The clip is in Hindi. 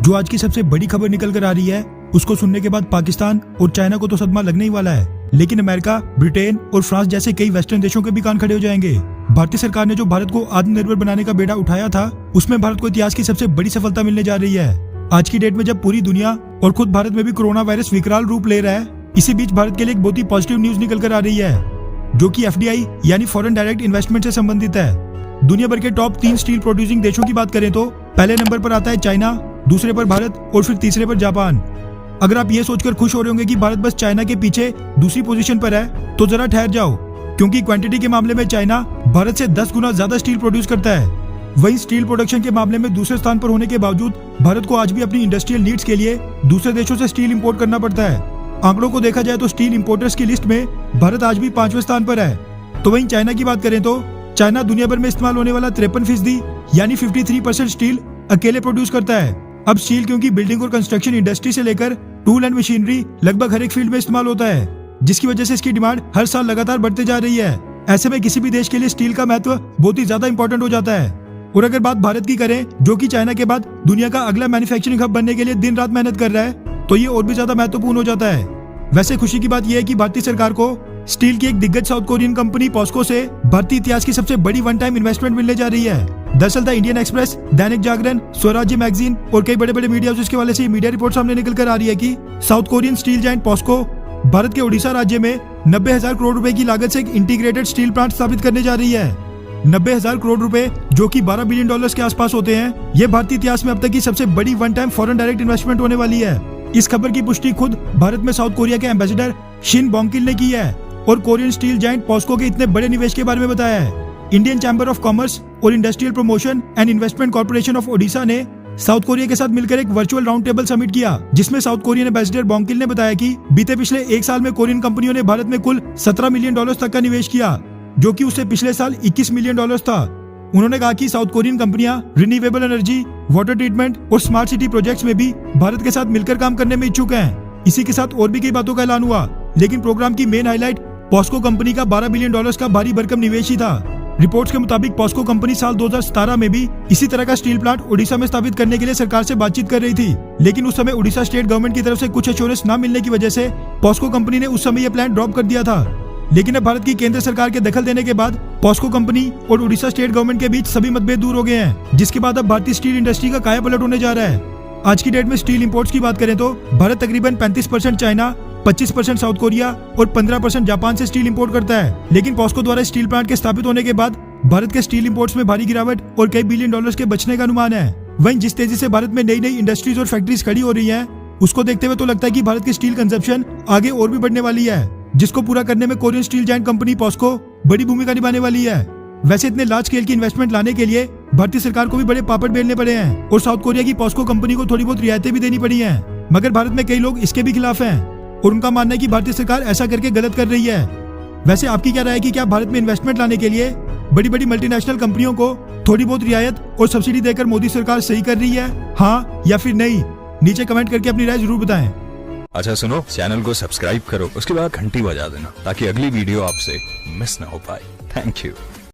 जो आज की सबसे बड़ी खबर निकल कर आ रही है, उसको सुनने के बाद पाकिस्तान और चाइना को तो सदमा लगने ही वाला है, लेकिन अमेरिका, ब्रिटेन और फ्रांस जैसे कई वेस्टर्न देशों के भी कान खड़े हो जाएंगे। भारतीय सरकार ने जो भारत को आत्मनिर्भर बनाने का बेड़ा उठाया था, उसमें भारत को इतिहास की सबसे बड़ी सफलता मिलने जा रही है। आज की डेट में जब पूरी दुनिया और खुद भारत में भी कोरोना वायरस विकराल रूप ले रहा है, इसी बीच भारत के लिए एक बहुत ही पॉजिटिव न्यूज निकल कर आ रही है, जो कि FDI यानी फॉरेन डायरेक्ट इन्वेस्टमेंट से संबंधित है। दुनिया भर के टॉप 3 स्टील प्रोड्यूसिंग देशों की बात करें तो पहले नंबर पर आता है चाइना, दूसरे पर भारत और फिर तीसरे पर जापान। अगर आप ये सोचकर खुश हो रहे होंगे कि भारत बस चाइना के पीछे दूसरी पोजीशन पर है, तो जरा ठहर जाओ, क्योंकि क्वांटिटी के मामले में चाइना भारत से 10 गुना ज्यादा स्टील प्रोड्यूस करता है। वहीं स्टील प्रोडक्शन के मामले में दूसरे स्थान पर होने के बावजूद भारत को आज भी अपनी इंडस्ट्रियल नीड्स के लिए दूसरे देशों से स्टील इंपोर्ट करना पड़ता है। आंकड़ों को देखा जाए तो स्टील इंपोर्टर्स की लिस्ट में भारत आज भी 5वें स्थान पर है। तो वहीं चाइना की बात करें तो चाइना दुनिया भर में इस्तेमाल होने वाला 53% यानी 53% स्टील अकेले प्रोड्यूस करता है। अब स्टील क्योंकि बिल्डिंग और कंस्ट्रक्शन इंडस्ट्री से लेकर टूल एंड मशीनरी लगभग हर एक फील्ड में इस्तेमाल होता है, जिसकी वजह से इसकी डिमांड हर साल लगातार बढ़ते जा रही है। ऐसे में किसी भी देश के लिए स्टील का महत्व बहुत ही ज्यादा इंपॉर्टेंट हो जाता है। और अगर बात भारत की करें, जो कि चाइना के बाद दुनिया का अगला मैन्युफैक्चरिंग हब बनने के लिए दिन रात मेहनत कर रहा है, तो ये और भी ज्यादा महत्वपूर्ण हो जाता है। वैसे खुशी की बात यह है कि भारतीय सरकार को स्टील की एक दिग्गज साउथ कोरियन कंपनी पॉस्को से भारतीय इतिहास की सबसे बड़ी वन टाइम इन्वेस्टमेंट मिलने जा रही है। दरअसल the Indian express, Dainik Jagran, स्वराज्य मैगजीन और कई बड़े बड़े मीडिया हाउसेस के वाले से मीडिया रिपोर्ट सामने निकल कर आ रही है कि South Korean steel giant POSCO भारत के ओडिशा राज्य में 90,000 करोड़ रुपए की लागत से एक इंटीग्रेटेड स्टील प्लांट स्थापित करने जा रही है। 90,000 करोड़ रुपए, जो कि $12 बिलियन के आसपास होते हैं, ये भारतीय इतिहास में अब तक की सबसे बड़ी one time foreign direct investment होने वाली है। इस खबर की पुष्टि खुद भारत में साउथ कोरिया के एम्बेसडर शिन बोंगकिल ने की है और कोरियन स्टील जायंट पॉस्को के इतने बड़े निवेश के बारे में बताया है। इंडियन चैम्बर ऑफ कॉमर्स और industrial promotion and investment corporation of Odisha ने साउथ कोरिया के साथ मिलकर एक वर्चुअल राउंड टेबल समिट किया, जिसमें साउथ कोरियन एम्बेसडर बोंगकिल ने बताया कि बीते पिछले 1 साल में कोरियन कंपनियों ने भारत में कुल $17 मिलियन तक का निवेश किया, जो कि उससे पिछले साल $21 मिलियन था। उन्होंने कहा कि साउथ कोरियन कंपनियां रिन्यूएबल एनर्जी, वाटर ट्रीटमेंट और स्मार्ट सिटी प्रोजेक्ट्स में भी भारत के साथ मिलकर काम करने में इच्छुक हैं। इसी के साथ और भी कई बातों का ऐलान हुआ, लेकिन प्रोग्राम की मेन हाईलाइट पॉस्को कंपनी का $12 बिलियन का भारी भरकम निवेश ही था। रिपोर्ट्स के मुताबिक पॉस्को कंपनी साल 2017 में भी इसी तरह का स्टील प्लांट ओडिशा में स्थापित करने के लिए सरकार से बातचीत कर रही थी, लेकिन उस समय ओडिशा स्टेट गवर्नमेंट की तरफ से कुछ एश्योरेंस न मिलने की वजह से पॉस्को कंपनी ने उस समय यह प्लान ड्रॉप कर दिया था। लेकिन अब भारत की केंद्र सरकार के दखल देने के बाद पॉस्को कंपनी और ओडिशा स्टेट गवर्नमेंट के बीच सभी मतभेद दूर हो गए हैं, जिसके बाद अब भारतीय स्टील इंडस्ट्री का कायापलट होने जा रहा है। आज की डेट में स्टील इंपोर्ट्स की बात करें तो भारत तकरीबन 35% चाइना, 25% साउथ कोरिया और 15% जापान से स्टील इंपोर्ट करता है। लेकिन पॉस्को द्वारा स्टील प्लांट के स्थापित होने के बाद भारत के स्टील इंपोर्ट्स में भारी गिरावट और कई बिलियन डॉलर्स के बचने का अनुमान है। वहीं जिस तेजी से भारत में नई नई इंडस्ट्रीज और फैक्ट्रीज खड़ी हो रही हैं, उसको देखते हुए तो लगता है कि भारत की स्टील कंजप्शन आगे और भी बढ़ने वाली है, जिसको पूरा करने में Korean steel giant company POSCO बड़ी भूमिका निभाने वाली है। वैसे इतने लार्ज स्केल की इन्वेस्टमेंट लाने के लिए भारतीय सरकार को भी बड़े पापड़ बेलने पड़े हैं और साउथ कोरिया की पॉस्को कंपनी को थोड़ी बहुत रियायतें भी देनी पड़ी हैं, मगर भारत में कई लोग इसके भी खिलाफ हैं और उनका मानना है कि भारतीय सरकार ऐसा करके गलत कर रही है। वैसे आपकी क्या राय है कि क्या भारत में इन्वेस्टमेंट लाने के लिए बड़ी बड़ी मल्टीनेशनल कंपनियों को थोड़ी बहुत रियायत और सब्सिडी देकर मोदी सरकार सही कर रही है, हाँ या फिर नहीं? नीचे कमेंट करके अपनी राय जरूर बताएं। अच्छा सुनो, चैनल को सब्सक्राइब करो, उसके बाद घंटी बजा देना ताकि अगली वीडियो आपसे मिस ना हो पाए। Thank you.